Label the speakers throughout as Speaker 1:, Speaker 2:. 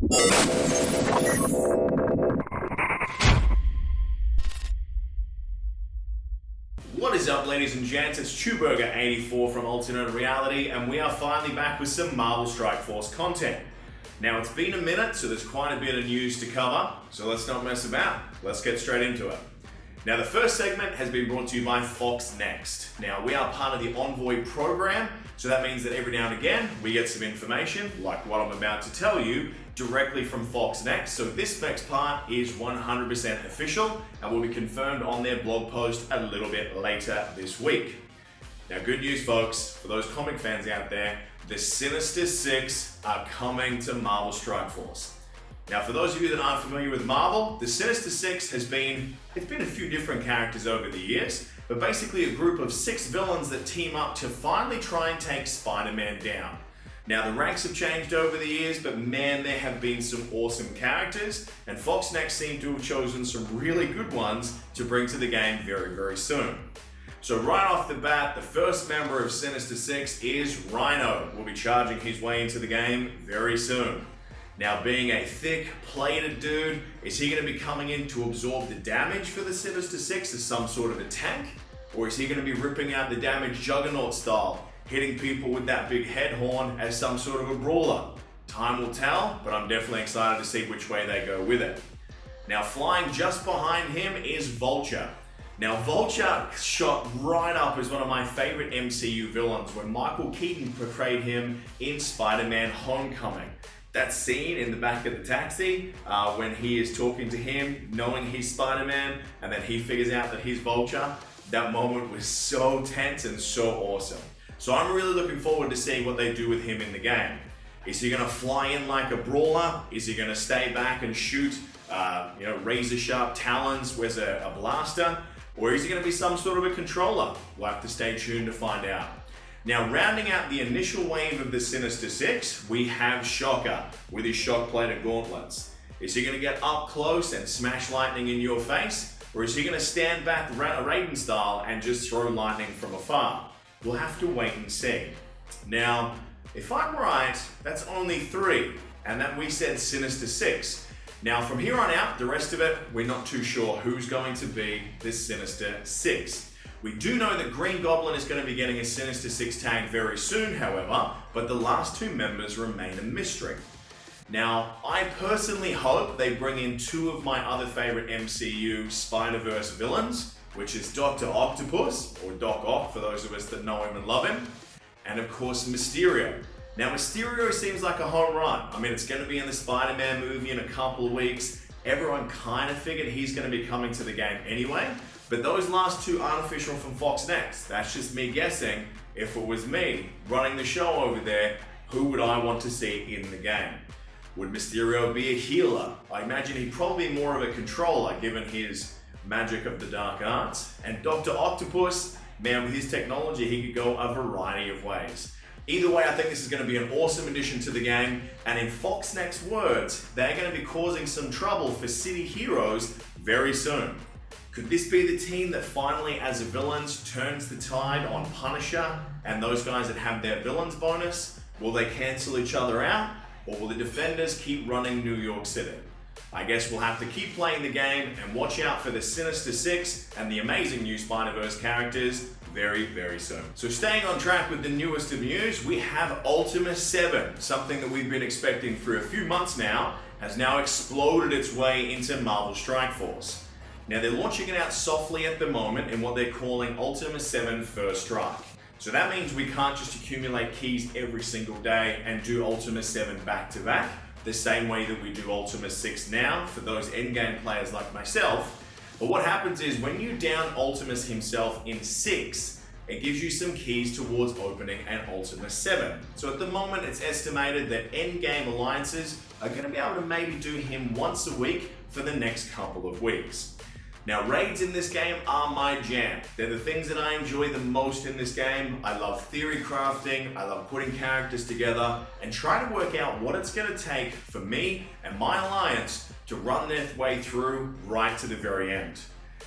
Speaker 1: What is up, ladies and gents? It's Chewburger84 from Ultimate Reality, and we are finally back with some Marvel Strike Force content. Now, it's been a minute, so there's quite a bit of news to cover, so let's not mess about. Let's get straight into it. Now, the first segment has been brought to you by Foxnext. Now, we are part of the Envoy program, so that means that every now and again, we get some information, like what I'm about to tell you, directly from Foxnext. So this next part is 100% official and will be confirmed on their blog post a little bit later this week. Now, good news, folks, for those comic fans out there, the Sinister Six are coming to Marvel Strike Force. Now, for those of you that aren't familiar with Marvel, the Sinister Six it's been a few different characters over the years, but basically a group of 6 villains that team up to finally try and take Spider-Man down. Now, the ranks have changed over the years, but man, there have been some awesome characters, and Foxnext seem to have chosen some really good ones to bring to the game very, very soon. So right off the bat, the first member of Sinister Six is Rhino. Will be charging his way into the game very soon. Now, being a thick, plated dude, is he going to be coming in to absorb the damage for the Sinister Six as some sort of a tank? Or is he going to be ripping out the damage Juggernaut style, hitting people with that big head horn as some sort of a brawler? Time will tell, but I'm definitely excited to see which way they go with it. Now, flying just behind him is Vulture. Now, Vulture shot right up as one of my favorite MCU villains when Michael Keaton portrayed him in Spider-Man Homecoming. That scene in the back of the taxi when he is talking to him, knowing he's Spider-Man, and then he figures out that he's Vulture, that moment was so tense and so awesome. So I'm really looking forward to seeing what they do with him in the game. Is he going to fly in like a brawler? Is he going to stay back and shoot razor sharp talons with a blaster? Or is he going to be some sort of a controller? We'll have to stay tuned to find out. Now, rounding out the initial wave of the Sinister Six, we have Shaka with his shock-plated gauntlets. Is he going to get up close and smash lightning in your face? Or is he going to stand back Raiden style and just throw lightning from afar? We'll have to wait and see. Now, if I'm right, that's only 3, and that we said Sinister Six. Now, from here on out, the rest of it, we're not too sure who's going to be this Sinister Six. We do know that Green Goblin is going to be getting a Sinister Six tag very soon, however, but the last 2 members remain a mystery. Now, I personally hope they bring in 2 of my other favorite MCU Spider-Verse villains, which is Dr. Octopus, or Doc Ock for those of us that know him and love him, and of course Mysterio. Now, Mysterio seems like a home run. I mean, it's going to be in the Spider-Man movie in a couple of weeks. Everyone kind of figured he's going to be coming to the game anyway, but those last 2 aren't official from Foxnext. That's just me guessing. If it was me running the show over there, who would I want to see in the game? Would Mysterio be a healer? I imagine he'd probably be more of a controller given his magic of the dark arts. And Dr. Octopus, man, with his technology, he could go a variety of ways. Either way, I think this is going to be an awesome addition to the game, and in Foxnext's words, they're going to be causing some trouble for city heroes very soon. Could this be the team that finally, as a villains, turns the tide on Punisher and those guys that have their villains bonus? Will they cancel each other out, or will the Defenders keep running New York City? I guess we'll have to keep playing the game and watch out for the Sinister Six and the amazing new Spider-Verse characters very, very soon. So staying on track with the newest of news, we have Ultima 7, something that we've been expecting for a few months now, has now exploded its way into Marvel Strike Force. Now, they're launching it out softly at the moment in what they're calling Ultima 7 First Strike. So that means we can't just accumulate keys every single day and do Ultima 7 back to back, the same way that we do Ultima 6 now for those endgame players like myself. But what happens is when you down Ultimus himself in 6, it gives you some keys towards opening an Ultima 7. So at the moment, it's estimated that endgame alliances are going to be able to maybe do him once a week for the next couple of weeks. Now, raids in this game are my jam. They're the things that I enjoy the most in this game. I love theory crafting, I love putting characters together, and trying to work out what it's going to take for me and my alliance to run their way through right to the very end.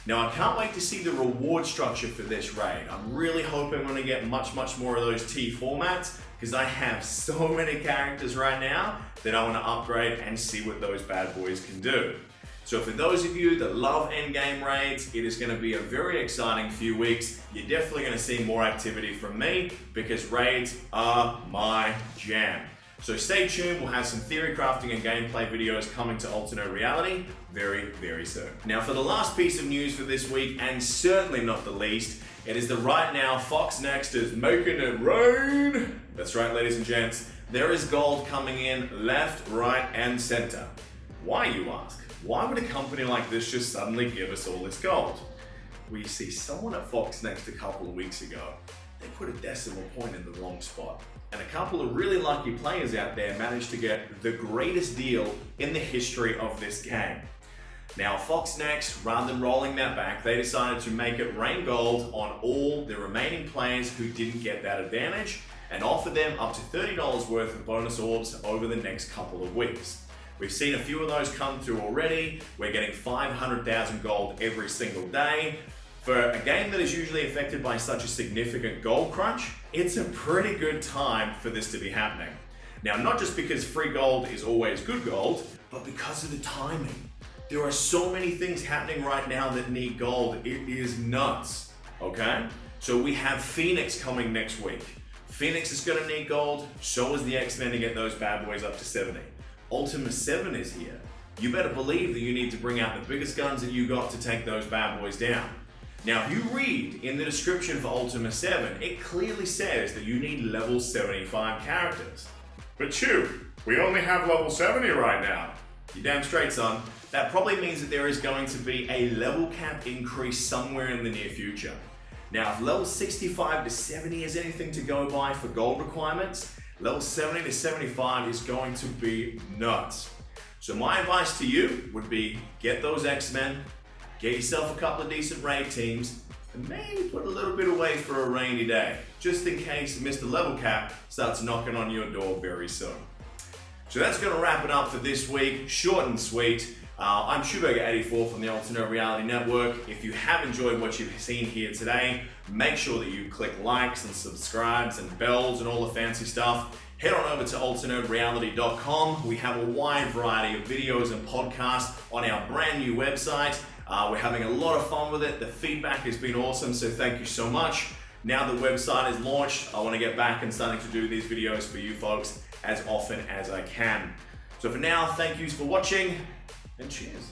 Speaker 1: Now, I can't wait to see the reward structure for this raid. I'm really hoping we're going to get much more of those T formats, because I have so many characters right now that I want to upgrade and see what those bad boys can do. So for those of you that love endgame raids, it is going to be a very exciting few weeks. You're definitely going to see more activity from me because raids are my jam. So stay tuned, we'll have some theory crafting and gameplay videos coming to Ultima Reality very, very soon. Now for the last piece of news for this week, and certainly not the least, it is that right now Foxnext is making it rain. That's right, ladies and gents, there is gold coming in left, right, and center. Why, you ask? Why would a company like this just suddenly give us all this gold? We see someone at Foxnext a couple of weeks ago, they put a decimal point in the wrong spot. And a couple of really lucky players out there managed to get the greatest deal in the history of this game. Now Foxnext, rather than rolling that back, they decided to make it rain gold on all the remaining players who didn't get that advantage and offer them up to $30 worth of bonus orbs over the next couple of weeks. We've seen a few of those come through already. We're getting 500,000 gold every single day. For a game that is usually affected by such a significant gold crunch, it's a pretty good time for this to be happening. Now, not just because free gold is always good gold, but because of the timing. There are so many things happening right now that need gold. It is nuts, okay? So we have Phoenix coming next week. Phoenix is gonna need gold, so is the X-Men to get those bad boys up to 70. Ultima 7 is here. You better believe that you need to bring out the biggest guns that you got to take those bad boys down. Now, if you read in the description for Ultima 7, it clearly says that you need level 75 characters. But Chew, we only have level 70 right now. You're damn straight, son. That probably means that there is going to be a level cap increase somewhere in the near future. Now, if level 65 to 70 is anything to go by for gold requirements, level 70 to 75 is going to be nuts. So my advice to you would be get those X-Men, get yourself a couple of decent raid teams, and maybe put a little bit away for a rainy day, just in case Mr. Level Cap starts knocking on your door very soon. So that's going to wrap it up for this week, short and sweet. I'm Schuberger84 from the Ultima Reality Network. If you have enjoyed what you've seen here today, make sure that you click likes and subscribes and bells and all the fancy stuff. Head on over to ultimareality.com. We have a wide variety of videos and podcasts on our brand new website. We're having a lot of fun with it. The feedback has been awesome, so thank you so much. Now the website is launched, I want to get back and starting to do these videos for you folks as often as I can. So for now, thank yous for watching, and cheers.